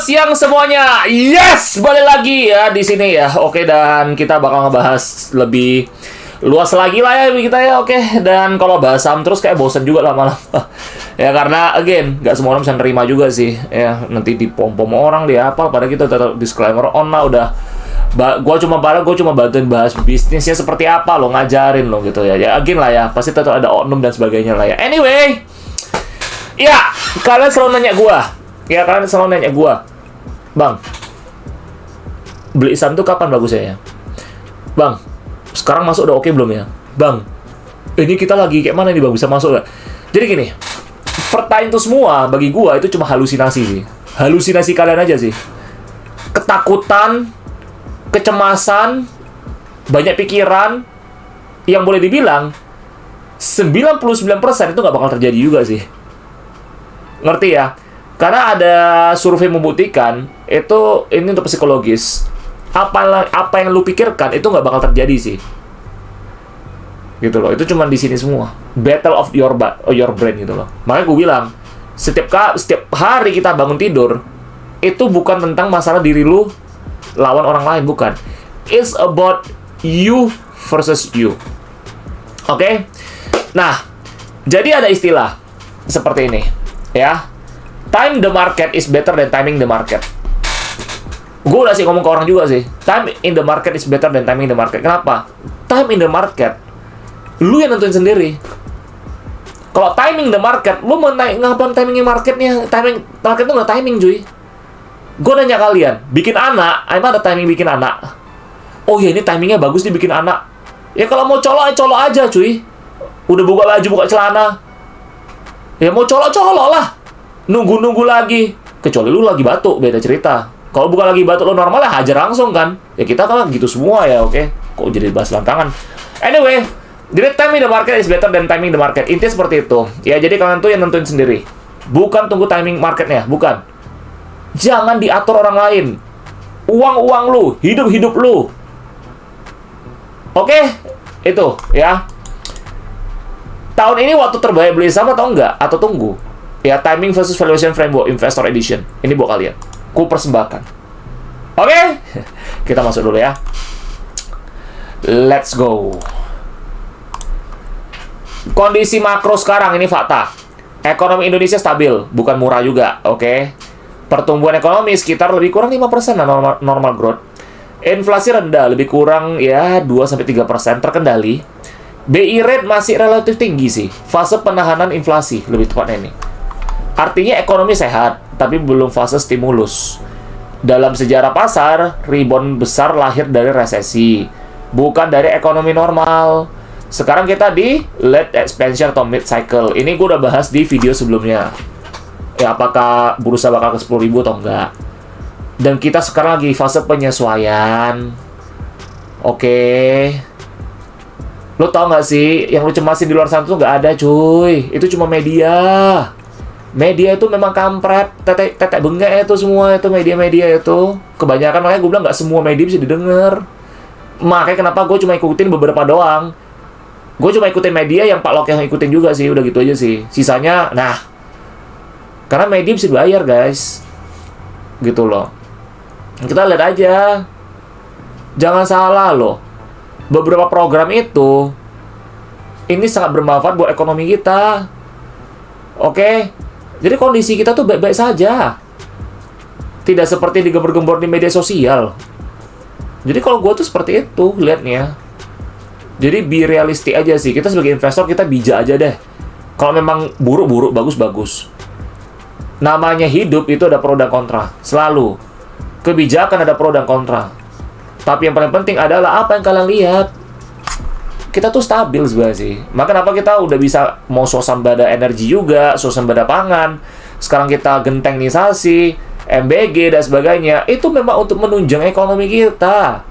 siang semuanya. Yes, balik lagi ya di sini ya. Oke, dan kita bakal ngebahas lebih luas lagi lah ya kita ya. Oke, dan kalau bahas saham terus kayak bosen juga lama-lama. Ya karena again, nggak semua orang bisa nerima juga sih. Ya nanti dipom-pom orang dia apa. Padahal kita tetap disclaimer on lah udah. Gue cuma bantuin bahas bisnisnya seperti apa lo, ngajarin lo gitu ya. Ya again lah ya, pasti tetap ada oknum dan sebagainya lah ya. Anyway, ya kalian selalu nanya gue. Bang, beli saham tuh kapan bagusnya ya? Bang, sekarang masuk udah oke belum ya? Bang, ini kita lagi kayak mana nih bang, bisa masuk gak? Jadi gini, pertanyaan itu semua bagi gua itu cuma halusinasi sih. Halusinasi kalian aja sih. Ketakutan, kecemasan, banyak pikiran, yang boleh dibilang 99% itu nggak bakal terjadi juga sih. Ngerti ya? Karena ada survei membuktikan itu ini untuk psikologis. Apa yang lu pikirkan itu nggak bakal terjadi sih. Gitu loh. Itu cuma di sini semua. Battle of your brain gitu loh. Makanya gue bilang, setiap hari kita bangun tidur itu bukan tentang masalah diri lu lawan orang lain, bukan. It's about you versus you. Oke? Nah, jadi ada istilah seperti ini, ya. Time the market is better than timing the market. Gue udah sih ngomong ke orang juga sih. Time in the market is better than timing the market. Kenapa? Time in the market, lu yang nentuin sendiri. Kalau timing the market, lu mau ngapain timingnya marketnya? Timing market tuh nggak timing, cuy. Gue nanya kalian, bikin anak, emang ada timing bikin anak? Oh ya ini timingnya bagus nih bikin anak. Ya kalau mau colok aja, cuy. Udah buka baju, buka celana. Ya mau colok lah. Nunggu lagi. Kecuali lu lagi batuk, beda cerita. Kalau bukan lagi batuk lu normal ya hajar langsung kan. Ya kita kan gitu semua ya, oke. Kok jadi bahas lantangan. Anyway, jadi timing the market is better than timing the market. Intinya seperti itu. Ya jadi kalian tuh yang nentuin sendiri. Bukan tunggu timing marketnya, bukan. Jangan diatur orang lain. Uang lu, hidup lu. Oke? Itu ya. Tahun ini waktu terbaik beli saham atau enggak? Atau tunggu? Ya, timing versus valuation framework investor edition. Ini buat kalian. Ku persembahkan. Oke? Kita masuk dulu ya. Let's go. Kondisi makro sekarang ini fakta. Ekonomi Indonesia stabil, bukan murah juga, oke? Pertumbuhan ekonomi sekitar lebih kurang 5% normal growth. Inflasi rendah, lebih kurang ya 2-3% terkendali. BI rate masih relatif tinggi sih. Fase penahanan inflasi lebih tepatnya ini. Artinya ekonomi sehat, tapi belum fase stimulus. Dalam sejarah pasar, rebound besar lahir dari resesi, bukan dari ekonomi normal. Sekarang kita di late expansion atau mid cycle. Ini gue udah bahas di video sebelumnya. Ya, apakah bursa bakal ke 10.000 atau enggak. Dan kita sekarang lagi fase penyesuaian. Oke. Lo tau gak sih, yang lo cemasin di luar sana tuh gak ada cuy. Itu cuma media. Media itu memang kampret, tetek bengek itu semua itu media-media itu. Kebanyakan makanya gue bilang nggak semua media bisa didengar. Makanya kenapa gue cuma ikutin beberapa doang. Gue cuma ikutin media yang Pak Lok yang ikutin juga sih, udah gitu aja sih. Sisanya, nah, karena media bisa dibayar guys, gitu loh. Kita lihat aja, jangan salah loh. Beberapa program itu, ini sangat bermanfaat buat ekonomi kita. Oke? Jadi kondisi kita tuh baik-baik saja. Tidak seperti digembor-gembor di media sosial. Jadi kalau gue tuh seperti itu, liatnya. Jadi be realistic aja sih. Kita sebagai investor, kita bijak aja deh. Kalau memang buruk-buruk, bagus-bagus. Namanya hidup itu ada pro dan kontra. Selalu. Kebijakan ada pro dan kontra. Tapi yang paling penting adalah apa yang kalian lihat. Kita tuh stabil sebenarnya sih. Maka kenapa kita udah bisa mau swasembada energi juga, swasembada pangan. Sekarang kita gentengnisasi, MBG dan sebagainya. Itu memang untuk menunjang ekonomi kita.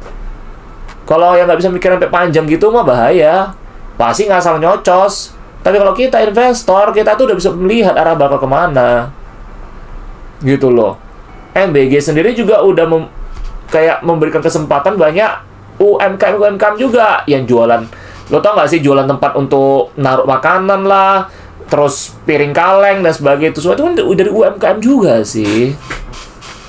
Kalau yang nggak bisa mikir sampai panjang gitu mah bahaya. Pasti ngasal nyocos. Tapi kalau kita investor, kita tuh udah bisa melihat arah bakal kemana. Gitu loh. MBG sendiri juga udah kayak memberikan kesempatan banyak UMKM juga yang jualan. Lo tau gak sih jualan tempat untuk naruh makanan lah, terus piring kaleng dan sebagainya. Itu semua itu kan dari UMKM juga sih.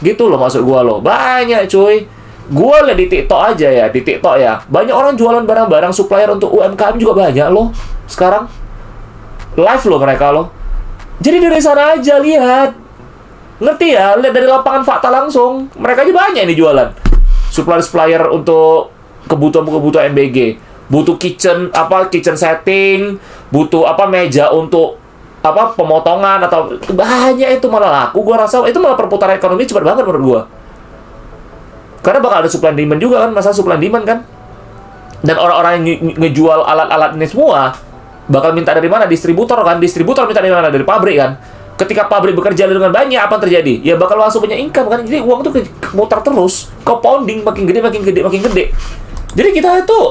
Gitu loh maksud gue loh. Banyak cuy. Gue liat di TikTok aja ya, di TikTok ya. Banyak orang jualan barang-barang supplier untuk UMKM juga banyak loh. Sekarang live loh mereka loh. Jadi dari sana aja lihat. Ngerti ya? Lihat dari lapangan fakta langsung. Mereka aja banyak ini jualan. Supplier untuk kebutuhan MBG. Butuh kitchen setting, butuh meja untuk pemotongan atau banyak itu malah laku. Gua rasa itu malah perputaran ekonomi cepat banget menurut gua. Karena bakal ada supply and demand juga kan, masalah supply and demand kan. Dan orang-orang yang ngejual alat-alat ini semua bakal minta dari mana? Distributor kan. Distributor minta dari mana? Dari pabrik kan. Ketika pabrik bekerja dengan banyak, apa yang terjadi? Ya bakal langsung punya income kan. Jadi uang itu muter terus, compounding, makin gede. Jadi kita itu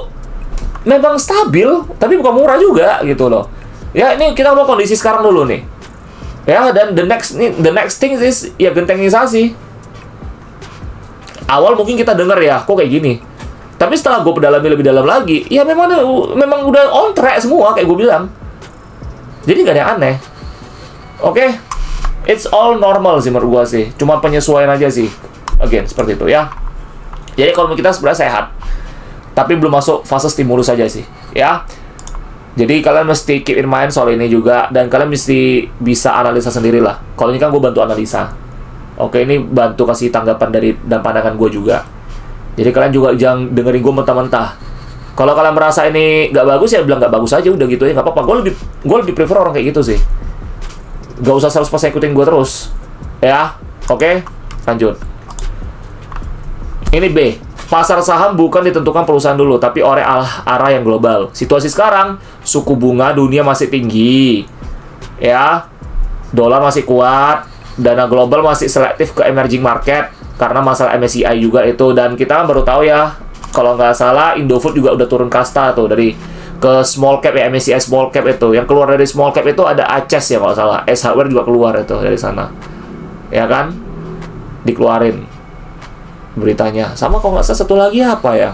memang stabil, tapi bukan murah juga gitu loh. Ya ini kita mau kondisi sekarang dulu nih. Ya, dan the next thing is ya gentengisasi. Awal mungkin kita dengar ya, kok kayak gini. Tapi setelah gue pedalami lebih dalam lagi, ya memang udah on track semua kayak gue bilang. Jadi gak ada yang aneh. Oke, it's all normal sih menurut gue sih. Cuma penyesuaian aja sih. Again, seperti itu ya. Jadi kalau kita sebenarnya sehat, tapi belum masuk fase stimulus saja sih, ya. Jadi kalian mesti keep in mind soal ini juga, dan kalian mesti bisa analisa sendiri lah. Kalau ini kan gue bantu analisa. Oke, ini bantu kasih tanggapan dan pandangan gue juga. Jadi kalian juga jangan dengerin gue mentah-mentah. Kalau kalian merasa ini nggak bagus, ya bilang nggak bagus aja, udah gitu ya, nggak apa-apa. Gue lebih prefer orang kayak gitu sih. Gak usah 100% ikutin gue terus. Ya, oke, lanjut. Ini B. Pasar saham bukan ditentukan perusahaan dulu, tapi oleh arah yang global. Situasi sekarang, suku bunga dunia masih tinggi. Ya, dolar masih kuat, dana global masih selektif ke emerging market, karena masalah MSCI juga itu. Dan kita baru tahu ya, kalau nggak salah, Indofood juga udah turun kasta tuh, dari ke small cap ya, MSCI small cap itu. Yang keluar dari small cap itu ada Aces ya kalau nggak salah. S Hardware juga keluar itu dari sana. Ya kan? Dikeluarin beritanya. Sama kalau nggak salah satu lagi apa ya,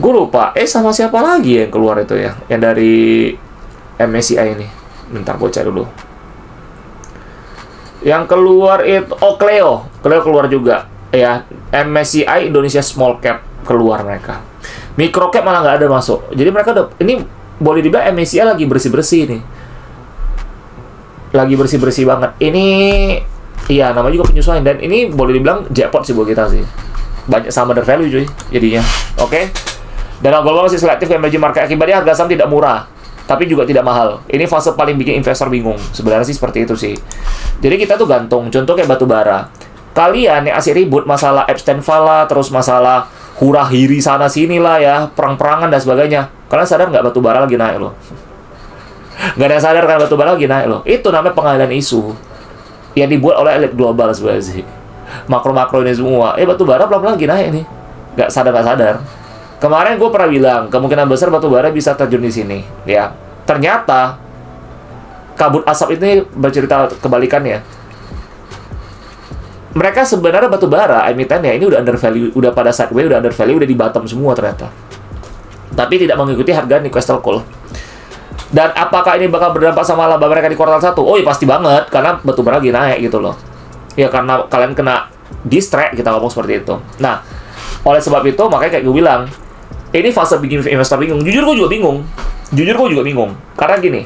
gue lupa. Sama siapa lagi yang keluar itu ya, yang dari MSCI ini. Bentar gue cari dulu. Yang keluar itu Cleo keluar juga ya. MSCI Indonesia Small Cap keluar mereka. Micro Cap malah nggak ada masuk. Jadi mereka udah, ini boleh dibilang MSCI lagi bersih-bersih nih. Lagi bersih-bersih banget. Ini iya, namanya juga penyesuaian, dan ini boleh dibilang jackpot sih buat kita sih. Banyak sama under value cuy jadinya. Oke. Dana global masih selektif ke emerging market, akibatnya harga saham tidak murah, tapi juga tidak mahal. Ini fase paling bikin investor bingung. Sebenarnya sih seperti itu sih. Jadi kita tuh gantung. Contoh kayak batu bara. Kalian yang asik ribut masalah Epstein Fala, terus masalah hura-hiri sana sini lah ya, perang-perangan dan sebagainya. Kalian sadar nggak batu bara lagi naik loh? Nggak ada yang sadar kan batu bara lagi naik loh. Itu namanya pengalihan isu yang dibuat oleh elit global sebenarnya sih. Makro-makro ini semua. Batu bara pelan-pelan lagi naik nih. Nggak sadar. Kemarin gue pernah bilang, kemungkinan besar batu bara bisa terjun di sini. Ya, ternyata kabut asap ini bercerita kebalikannya. Mereka sebenarnya batu bara emitennya ini udah under value, udah pada sideways, udah under value, udah di bottom semua ternyata. Tapi tidak mengikuti harga Newcastle Coal. Dan apakah ini bakal berdampak sama laba mereka di kuartal 1? Oh iya pasti banget, karena batu bara lagi naik gitu loh. Ya karena kalian kena distract, kita ngomong seperti itu. Nah, oleh sebab itu makanya kayak gue bilang, ini fase bikin investor bingung. Jujur gue juga bingung. Karena gini,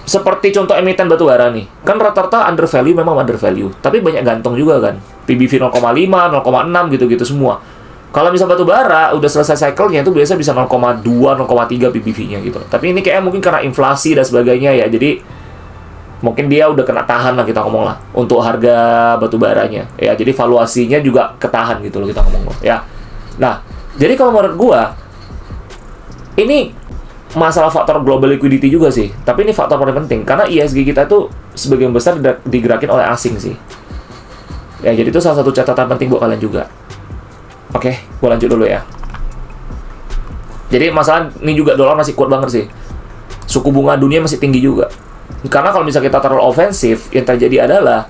seperti contoh emiten batu bara nih, kan rata-rata under value, memang under value, tapi banyak gantung juga kan. PBV 0,5, 0,6 gitu-gitu semua. Kalau misal batu bara udah selesai cycle-nya itu biasa bisa 0,2, 0,3 PBV-nya gitu. Tapi ini kayaknya mungkin karena inflasi dan sebagainya ya. Jadi mungkin dia udah kena tahan lah, kita ngomong lah, untuk harga batu baranya. Ya, jadi valuasinya juga ketahan gitu loh, kita ngomong loh. Ya. Nah, jadi kalau menurut gua ini masalah faktor global liquidity juga sih. Tapi ini faktor paling penting karena ISG kita tuh sebagian besar digerakin oleh asing sih. Ya, jadi itu salah satu catatan penting buat kalian juga. Oke, gue lanjut dulu ya. Jadi masalah ini juga dolar masih kuat banget sih. Suku bunga dunia masih tinggi juga. Karena kalau misalnya kita terlalu ofensif, yang terjadi adalah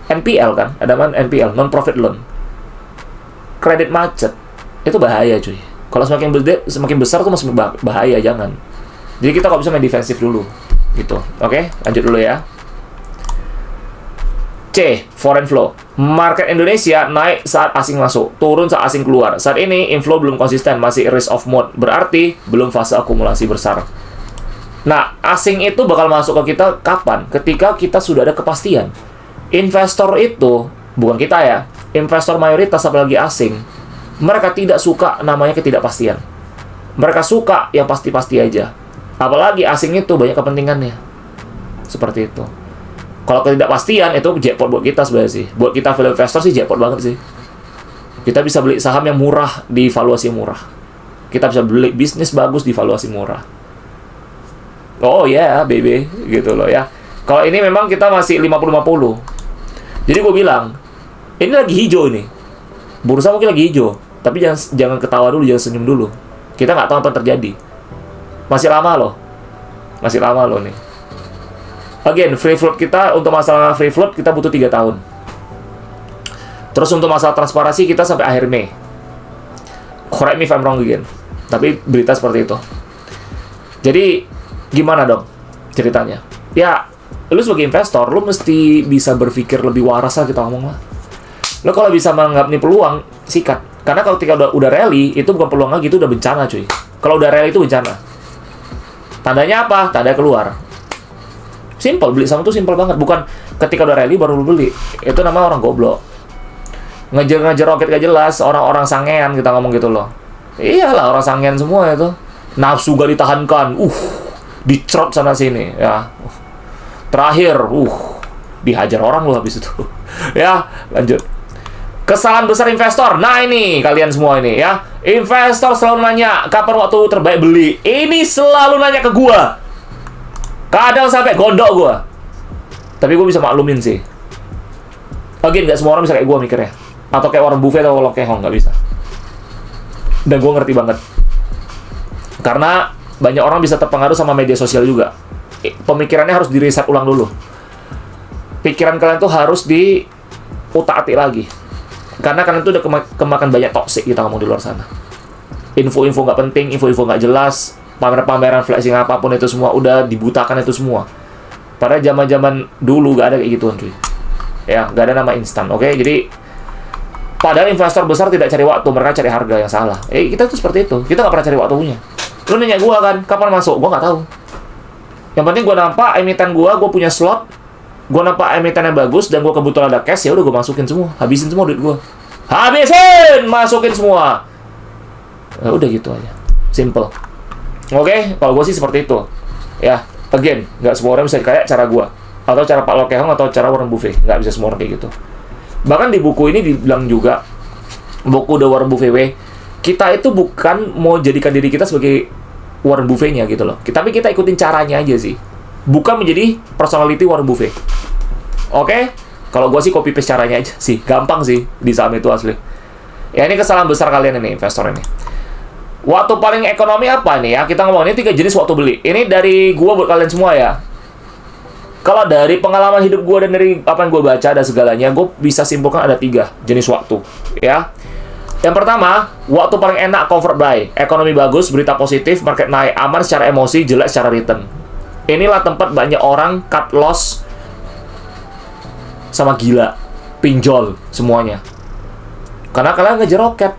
NPL kan, ada NPL, non-profit loan. Kredit macet. Itu bahaya cuy. Kalau semakin besar tuh masih bahaya, jangan. Jadi kita kalau bisa main defensif dulu gitu. Oke, lanjut dulu ya. C. Foreign flow. Market Indonesia naik saat asing masuk, turun saat asing keluar. Saat ini inflow belum konsisten, masih risk off mode. Berarti belum fase akumulasi besar. Nah, asing itu bakal masuk ke kita kapan? Ketika kita sudah ada kepastian. Investor itu, bukan kita ya, investor mayoritas apalagi asing, mereka tidak suka namanya ketidakpastian. Mereka suka yang pasti-pasti aja. Apalagi asing itu banyak kepentingannya. Seperti itu. Kalau ketidakpastian itu jackpot buat kita sebenarnya sih. Buat kita value investor sih jackpot banget sih. Kita bisa beli saham yang murah di valuasi murah. Kita bisa beli bisnis bagus di valuasi murah. Oh ya, yeah, baby, gitu loh ya. Kalau ini memang kita masih 50-50. Jadi gue bilang, ini lagi hijau ini. Bursa mungkin lagi hijau, tapi jangan ketawa dulu, jangan senyum dulu. Kita nggak tahu apa yang terjadi. Masih lama loh. Masih lama loh nih. Again, free float kita, untuk masalah free float kita butuh 3 tahun. Terus untuk masalah transparansi kita sampai akhir Mei. Correct me if I'm wrong again. Tapi berita seperti itu. Jadi gimana dong ceritanya? Ya, lu sebagai investor, lu mesti bisa berpikir lebih waras lah, kita ngomong lah. Lu kalau bisa menganggap ini peluang, sikat. Karena kalau ketika udah rally, itu bukan peluang lagi, itu udah bencana cuy. Kalau udah rally itu bencana. Tandanya apa? Tanda keluar. Simple, beli saham itu simple banget. Bukan ketika udah rally baru lu beli. Itu namanya orang goblok. Ngejar-ngejar roket gak jelas, orang-orang sangean kita ngomong gitu loh. Iyalah, orang sangean semua itu. Nafsu gak ditahankan. Dicerot sana sini ya. Terakhir dihajar orang lu habis itu. Ya, lanjut. Kesalahan besar investor. Nah, ini kalian semua ini ya. Investor selalu nanya kapan waktu terbaik beli. Ini selalu nanya ke gua. Kadang sampai gondok gua. Tapi gua bisa maklumin sih. Again, gak semua orang bisa kayak gua mikirnya. Atau kayak Warren Buffett atau Lo Kehong, gak bisa. Dan gua ngerti banget. Karena banyak orang bisa terpengaruh sama media sosial juga. Pemikirannya harus di-reset ulang dulu. Pikiran kalian tuh harus diutak-atik lagi. Karena kalian tuh udah kemakan banyak toksik kita ngomong di luar sana. Info-info nggak penting, info-info nggak jelas, pameran-pameran flashing apapun itu semua udah dibutakan itu semua. Pada zaman-zaman dulu nggak ada kayak gituan cuy. Ya, nggak ada nama instan, oke? Jadi padahal investor besar tidak cari waktu, mereka cari harga yang salah. Kita tuh seperti itu. Kita nggak pernah cari waktunya. Lu nanya gue kan, kapan masuk? Gue nggak tahu. Yang penting gue nampak emiten gue punya slot, gue nampak emiten yang bagus, dan gue kebetulan ada cash, ya udah gue masukin semua, habisin semua duit gue. Habisin! Masukin semua. Ya udah gitu aja. Simple. Oke, kalau gue sih seperti itu. Ya, again, nggak semua orang bisa kayak cara gue. Atau cara Pak Lo Kehong, atau cara Warren Buffett. Nggak bisa semua orang kayak gitu. Bahkan di buku ini dibilang juga, buku The Warren Buffett Way, kita itu bukan mau jadikan diri kita sebagai Warren Buffett-nya gitu loh. Tapi kita ikutin caranya aja sih. Bukan menjadi personality Warren Buffett. Oke? Kalau gue sih copy paste caranya aja sih. Gampang sih di saham itu asli. Ya, ini kesalahan besar kalian ini, investor ini. Waktu paling ekonomi apa nih ya? Kita ngomong ini 3 jenis waktu beli. Ini dari gue buat kalian semua ya. Kalau dari pengalaman hidup gue dan dari apa yang gue baca dan segalanya, gue bisa simpulkan ada 3 jenis waktu. Ya. Yang pertama, waktu paling enak comfort buy. Ekonomi bagus, berita positif, market naik, aman secara emosi, jelek secara return. Inilah tempat banyak orang cut loss sama gila, pinjol semuanya. Karena kalian ngejar roket.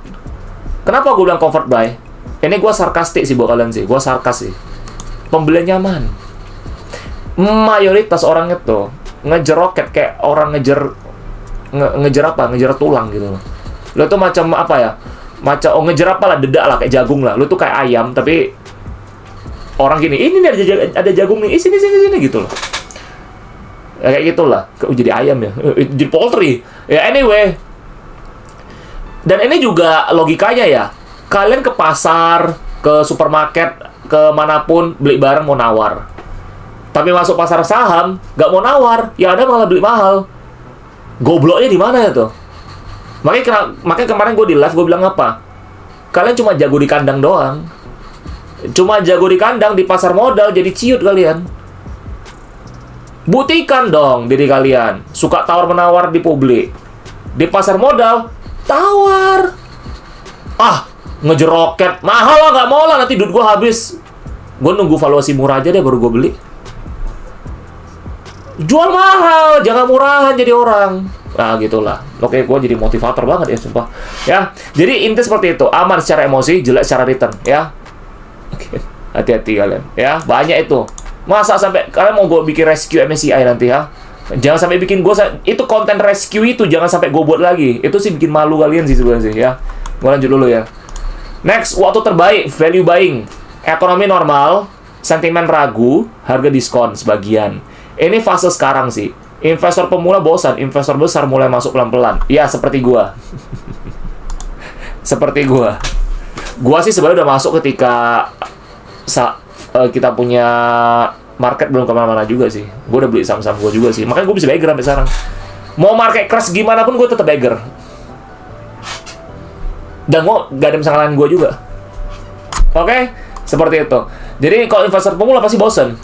Kenapa gue bilang comfort buy? Ini gue sarkastik sih buat kalian sih. Gue sarkas sih. Pembelian nyaman. Mayoritas orang itu ngejar roket kayak orang ngejar apa? Ngejar tulang gitu loh. Lo tuh macam apa ya? Macam ngejar apa lah, dedak lah, kayak jagung lah. Lo tuh kayak ayam, tapi orang gini, ini nih ada jagung nih, sini gitu loh. Ya, kayak gitulah. Jadi ayam ya, jadi poultry. Ya anyway. Dan ini juga logikanya ya. Kalian ke pasar, ke supermarket, ke manapun beli barang mau nawar. Tapi masuk pasar saham, nggak mau nawar, ya ada malah beli mahal. Gobloknya di mana ya tuh? Makanya kemarin gue di live gue bilang apa? Kalian cuma jago di kandang doang. Cuma jago di kandang, di pasar modal jadi ciut kalian. Buktikan dong diri kalian. Suka tawar-menawar di publik. Di pasar modal, tawar. Ngejar roket. Mahal lah, nggak mau lah, nanti duit gue habis. Gue nunggu valuasi murah aja deh baru gue beli. Jual mahal, jangan murahan jadi orang. Nah, gitulah. Oke, gue jadi motivator banget ya, sumpah. Ya, jadi inti seperti itu. Aman secara emosi, jelek secara return. Ya, oke. Hati-hati kalian. Ya, banyak itu. Masa sampai kalian mau gue bikin rescue MSCI nanti ya? Jangan sampai bikin gue itu konten rescue itu jangan sampai gue buat lagi. Itu sih bikin malu kalian sih sebenarnya sih ya. Gue lanjut dulu ya. Next, waktu terbaik value buying. Ekonomi normal, sentimen ragu, harga diskon sebagian. Ini fase sekarang sih. Investor pemula bosan, investor besar mulai masuk pelan-pelan. Ya, seperti gua. Seperti gua. Gua sih sebenarnya udah masuk ketika kita punya market belum kemana-mana juga sih. Gua udah beli saham-saham gua juga sih. Makanya gua bisa beggar sampai sekarang. Mau market crash gimana pun gua tetap beggar. Dan gak ada yang bisa ngalahin gua juga. Oke? Seperti itu. Jadi kalau investor pemula pasti bosan.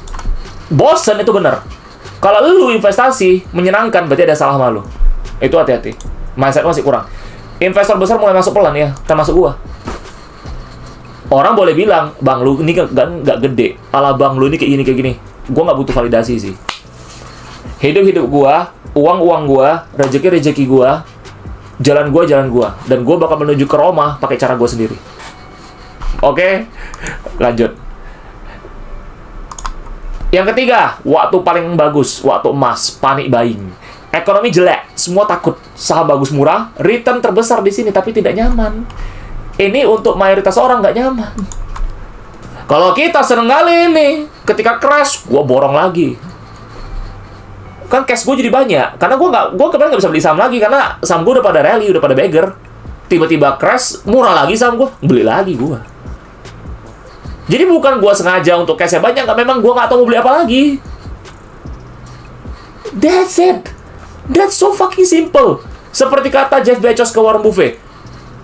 Bosan itu benar. Kalau lu investasi menyenangkan, berarti ada salah sama lu. Itu hati-hati. Mindset masih kurang. Investor besar mulai masuk pelan ya, termasuk gua. Orang boleh bilang, bang lu ini nggak gede. Ala bang lu ini kayak gini. Gua nggak butuh validasi sih. Hidup gua, uang gua, rezeki gua, jalan gua. Dan gua bakal menuju ke Roma pakai cara gua sendiri. Oke, lanjut. Yang ketiga, waktu paling bagus, waktu emas, panic buying. Ekonomi jelek, semua takut. Saham bagus murah, return terbesar di sini tapi tidak nyaman. Ini untuk mayoritas orang nggak nyaman. Kalau kita seneng kali ini, ketika crash, gua borong lagi. Kan cash gue jadi banyak, karena gue kemarin nggak bisa beli saham lagi karena saham gue udah pada rally, udah pada beggar. Tiba-tiba crash, murah lagi saham gue, beli lagi gue. Jadi bukan gue sengaja untuk cash-nya banyak, memang gue nggak tahu mau beli apa lagi. That's it. That's so fucking simple. Seperti kata Jeff Bezos ke Warren Buffett.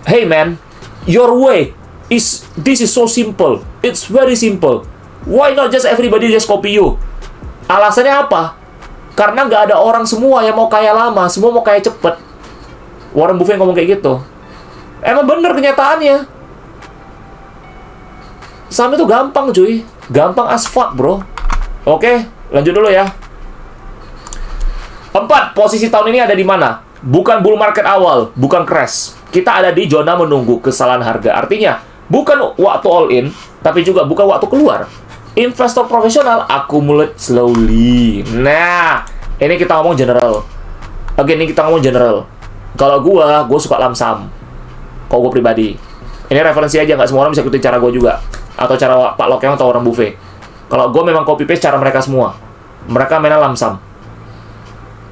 Hey man, your way this is so simple. It's very simple. Why not just everybody just copy you? Alasannya apa? Karena nggak ada orang semua yang mau kaya lama, semua mau kaya cepet. Warren Buffett ngomong kayak gitu. Emang bener kenyataannya. Saham itu gampang cuy. Gampang as fuck bro. Oke, lanjut dulu ya. 4. Posisi tahun ini ada di mana? Bukan bull market awal, bukan crash. Kita ada di zona menunggu kesalahan harga. Artinya, bukan waktu all in, tapi juga bukan waktu keluar. Investor profesional accumulate slowly. Nah, ini kita ngomong general. Ini kita ngomong general. Kalau gue suka lamsam. Kalau gue pribadi. Ini referensi aja, nggak semua orang bisa ikutin cara gue juga. Atau cara Pak Lokeong atau Warren Buffett. Kalau gue memang copy paste cara mereka semua. Mereka mainnya lamsam.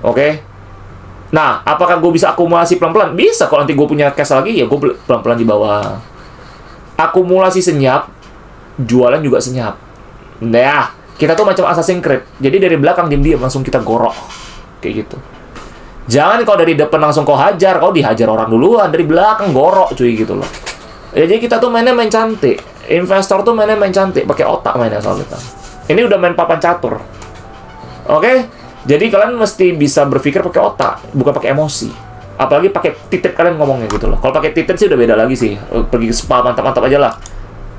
Oke? Nah, apakah gue bisa akumulasi pelan-pelan? Bisa, kalau nanti gue punya cash lagi, ya gue pelan-pelan di bawah. Akumulasi senyap, jualan juga senyap. Nah, kita tuh macam Assassin's Creed. Jadi dari belakang diam-diam langsung kita gorok. Kayak gitu. Jangan kalau dari depan langsung kau hajar, kau dihajar orang duluan. Dari belakang gorok cuy gitu loh. Ya, jadi kita tuh mainnya main cantik. Investor tuh mainnya main cantik, pakai otak mainnya soal kita. Ini udah main papan catur. Oke? Jadi kalian mesti bisa berpikir pakai otak, bukan pakai emosi. Apalagi pakai titik kalian ngomongnya gitu loh. Kalau pakai titik sih udah beda lagi sih. Pergi ke spa mantap-mantap aja lah.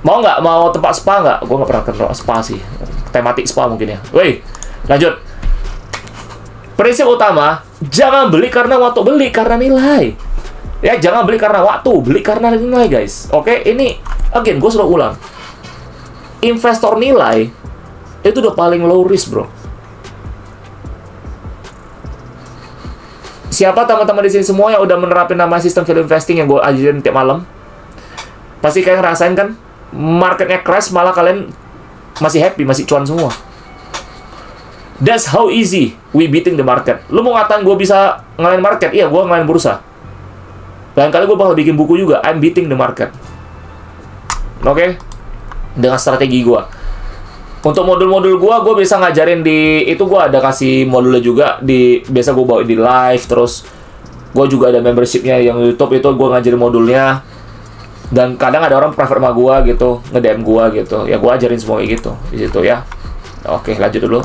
Mau nggak? Mau tempat spa nggak? Gue nggak pernah kenal spa sih. Tematik spa mungkin ya. Woi, lanjut. Prinsip utama, jangan beli karena waktu, beli karena nilai. Ya, jangan beli karena waktu, beli karena nilai guys. Oke, ini again, gue selalu ulang. Investor nilai itu udah paling low risk, bro. Siapa teman-teman di sini semua yang udah menerapin nama sistem value investing yang gue ajarin tiap malam? Pasti kalian ngerasain kan? Marketnya crash, malah kalian masih happy, masih cuan semua. That's how easy we beating the market. Lu mau ngatain gue bisa ngalahin market? Iya, gue ngalahin bursa. Lain kali gue bakal bikin buku juga, I'm beating the market. Oke? Dengan strategi gue. Untuk modul-modul gue bisa ngajarin di... Itu gue ada kasih modulnya juga. Biasa gue bawa di live. Terus gue juga ada membershipnya yang YouTube. Itu gue ngajarin modulnya. Dan kadang ada orang prefer sama gue gitu. Nge-DM gue gitu. Ya gue ajarin semua kayak gitu. Di situ ya. Oke, lanjut dulu.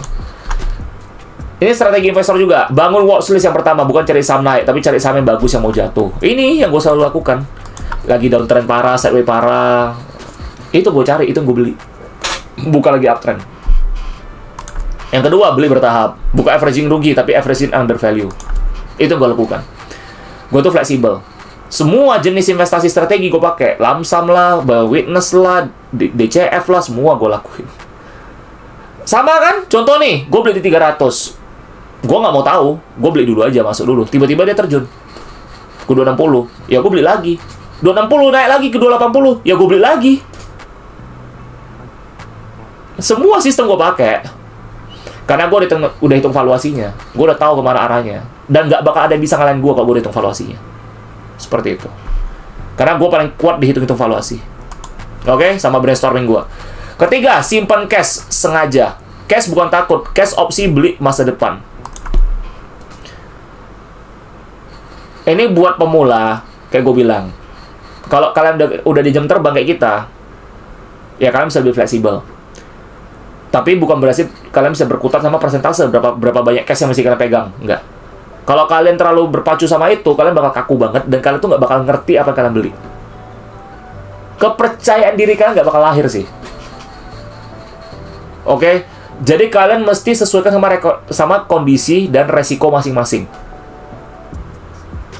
Ini strategi investor juga. Bangun watchlist yang pertama. Bukan cari saham naik, tapi cari saham yang bagus yang mau jatuh. Ini yang gue selalu lakukan. Lagi downtrend parah, sideways parah. Itu gue cari, itu gue beli. Bukan lagi uptrend. Yang kedua, beli bertahap. Bukan averaging rugi, tapi averaging under value. Itu gue lakukan. Gue tuh fleksibel. Semua jenis investasi strategi gue pakai. Lamsam lah, witness lah, DCF lah, semua gue lakuin. Sama kan? Contoh nih, gue beli di 300. Gue nggak mau tahu. Gue beli dulu aja, masuk dulu. Tiba-tiba dia terjun ke 260. Ya gue beli lagi. 260 naik lagi ke 280. Ya gue beli lagi. Semua sistem gue pakai. Karena gue udah hitung valuasinya. Gue udah tahu kemana arahnya. Dan nggak bakal ada yang bisa ngalahin gue kalau gue hitung valuasinya. Seperti itu. Karena gue paling kuat di hitung-hitung valuasi. Oke, sama brainstorming gue. Ketiga, simpan cash sengaja. Cash bukan takut. Cash opsi beli masa depan. Ini buat pemula, kayak gue bilang. Kalau kalian udah di jam terbang kayak kita, ya kalian bisa lebih fleksibel. Tapi bukan berarti kalian bisa berkutat sama persentase berapa banyak cash yang mesti kalian pegang. Enggak. Kalau kalian terlalu berpacu sama itu, kalian bakal kaku banget dan kalian tuh nggak bakal ngerti apa yang kalian beli. Kepercayaan diri kalian nggak bakal lahir sih. Oke? Jadi kalian mesti sesuaikan sama kondisi dan resiko masing-masing.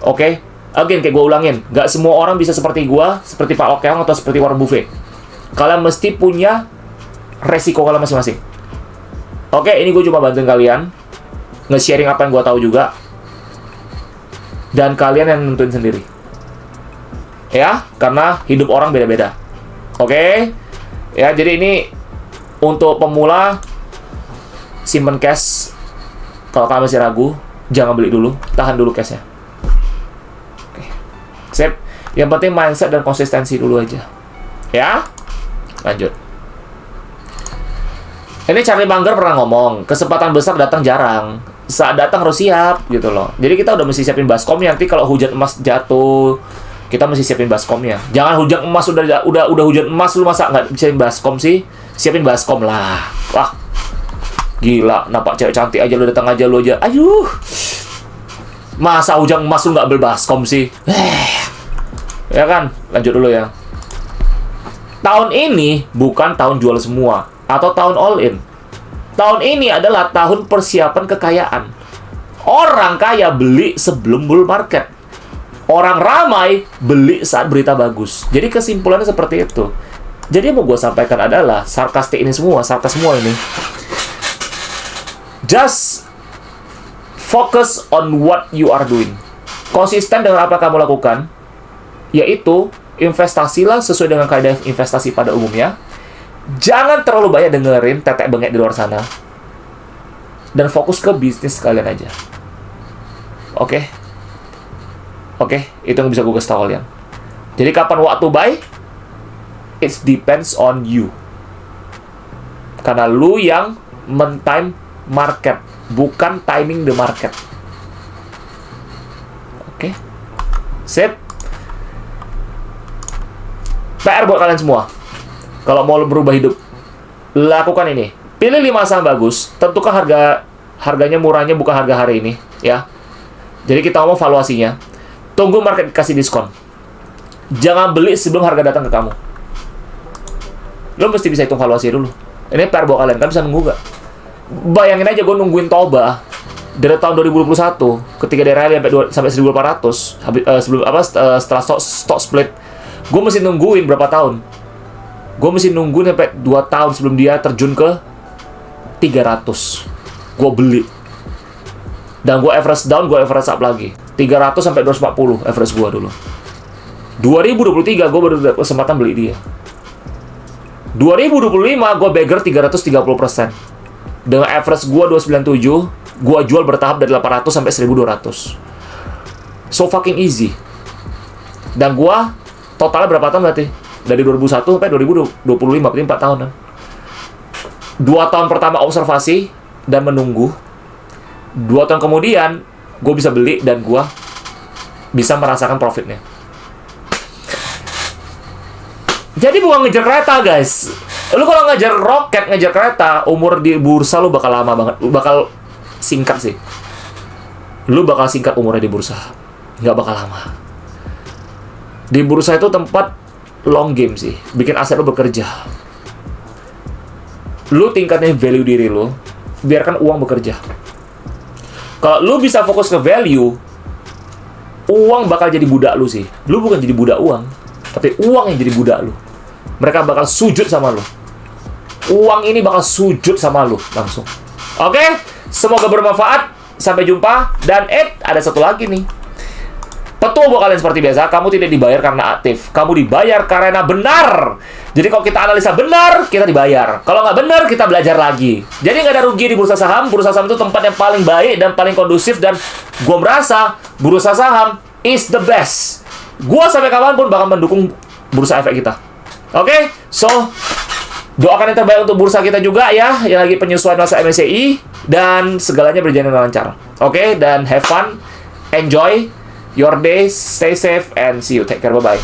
Oke? Again, kayak gue ulangin, nggak semua orang bisa seperti gue, seperti Pak Okeong atau seperti Warren Buffett. Kalian mesti punya resiko kalian masing-masing. Oke, ini gue cuma bantuin kalian nge-sharing apa yang gue tahu juga, dan kalian yang nentuin sendiri. Ya, karena hidup orang beda-beda. Oke? Ya, jadi ini untuk pemula, simpen cash. Kalau kalian masih ragu, jangan beli dulu, tahan dulu cashnya. Oke. Sip. Yang penting mindset dan konsistensi dulu aja. Ya? Lanjut. Ini Charlie Munger pernah ngomong, kesempatan besar datang jarang. Saat datang harus siap, gitu loh. Jadi kita udah mesti siapin baskomnya. Nanti kalau hujan emas jatuh, kita mesti siapin baskomnya. Jangan hujan emas udah hujan emas, lu masa nggak siapin baskom sih? Siapin baskom lah. Wah, gila, nampak cewek cantik aja lu datang aja lu aja. Ayuh, masa hujan emas lu nggak berbaskom sih? Ya kan, lanjut dulu ya. Tahun ini bukan tahun jual semua atau tahun all in. Tahun ini adalah tahun persiapan kekayaan. Orang kaya beli sebelum bull market. Orang ramai beli saat berita bagus. Jadi kesimpulannya seperti itu. Jadi yang mau gue sampaikan adalah sarkas semua ini. Just focus on what you are doing. Konsisten dengan apa kamu lakukan, yaitu investasilah sesuai dengan kaidah investasi pada umumnya. Jangan terlalu banyak dengerin tetek bengek di luar sana. Dan fokus ke bisnis kalian aja. Oke? Oke, itu yang bisa gue kasih tau kalian. Jadi kapan waktu buy? It depends on you. Karena lu yang men-time market, bukan timing the market. Oke? Sip? PR buat kalian semua. Kalau mau berubah hidup, lakukan ini. Pilih 5 saham bagus, tentukan harganya murahnya bukan harga hari ini, ya. Jadi kita ngomong valuasinya. Tunggu market kasih diskon. Jangan beli sebelum harga datang ke kamu. Lo mesti bisa hitung valuasi dulu. Ini PR buat kalian, kan bisa nunggu gak? Bayangin aja gue nungguin Toba dari tahun 2021 ketika dia rally sampai 1.400 setelah stock split. Gue mesti nungguin berapa tahun? Gue mesti nungguin sampai 2 tahun sebelum dia terjun ke 300. Gue beli. Dan gue average down, gue average up lagi. 300 sampai 240 average gue dulu. 2023 gue baru dapat kesempatan beli dia. 2025 gue beggar 330%. Dengan average gue 297, gue jual bertahap dari 800 sampai 1200. So fucking easy. Dan gue totalnya berapa tahun berarti? Dari 2001 sampai 2025, berarti 4 tahun kan? 2 tahun pertama observasi dan menunggu. 2 tahun kemudian, gue bisa beli dan gue bisa merasakan profitnya. Jadi bukan ngejar kereta, guys. Lu kalau ngejar roket, ngejar kereta, umur di bursa lu bakal lama banget. Bakal singkat sih. Lu bakal singkat umurnya di bursa. Nggak bakal lama. Di bursa itu tempat long game sih, bikin aset lo bekerja. Lu tingkatin value diri lo, biarkan uang bekerja. Kalau lu bisa fokus ke value, uang bakal jadi budak lu sih. Lu bukan jadi budak uang, tapi uang yang jadi budak lu. Mereka bakal sujud sama lu. Uang ini bakal sujud sama lu langsung. Oke? Semoga bermanfaat. Sampai jumpa. Dan ada satu lagi nih. Betul buat kalian seperti biasa, kamu tidak dibayar karena aktif. Kamu dibayar karena benar. Jadi kalau kita analisa benar, kita dibayar. Kalau nggak benar, kita belajar lagi. Jadi nggak ada rugi di bursa saham. Bursa saham itu tempat yang paling baik dan paling kondusif. Dan gue merasa bursa saham is the best. Gue sampai kapanpun bakal mendukung bursa efek kita. Oke? So, doakan yang terbaik untuk bursa kita juga ya, yang lagi penyesuaian masa MSCI. Dan segalanya berjalan dengan lancar. Oke? Dan have fun. Enjoy your day, stay safe, and see you. Take care, bye-bye.